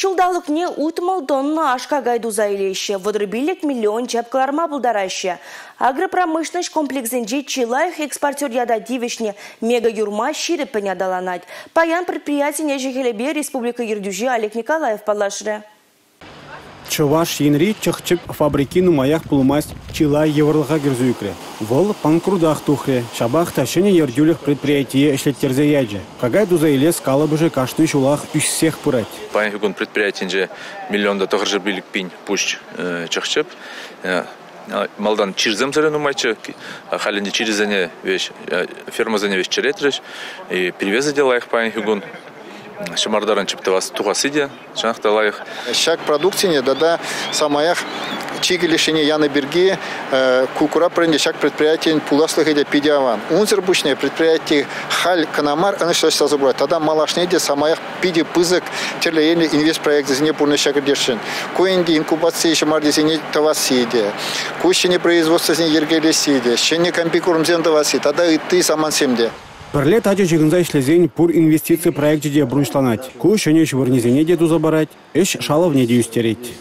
Чулдалыкне утмал тонна ашка гайду заилеще, водробилек миллион чапкаларма булдараще. Агропромышленность комплексенже Чилаев экспортер яда дивишне мега юрма шире понядаланать. Паян предприятие нежехелебе Республика Ердюжи Олег Николаев палашре. Чуваш енри чықчып фабрики нумаях пулмасть Чилай еврлыға герзуйкре. Вол панкрудах тухре. Шабах ташыне ердюлих предприятие эшлеттерзе яджи. Кагай дузайле скала быжы кашты шулах үш всех пырать. Паян предприятие миллионда тоғыржы билік пин пусть чықчып. Малдан чирзем зелену майчы, халинде чирзене вещь, ферма зене вещь черетрыш, и перевезы дела их паян хюгун. Шамардаран чиптавас тугасиде, шанахта лаих. Шаг продукции да самаях чигелишине яны берги кукура пренде шаг предприятие пуласлыгиде пидиаван. Унзербушне предприятие халь канамар анышлашса забрать. Тогда малашнеде самаях пиди пызык терлеели инвестпроект зене пурны шагердешин. Коинди инкубации шамарде зене тавасиде. Кущине производство зене ергелесиде. Щене компикурм зен таваси. Тогда и ты саман семде. Перлет аджи жигынза ишлезень пур инвестиции проекте де бруншланать. Ку шенеш варнизене де тузабарать, эш шалов не де юстереть.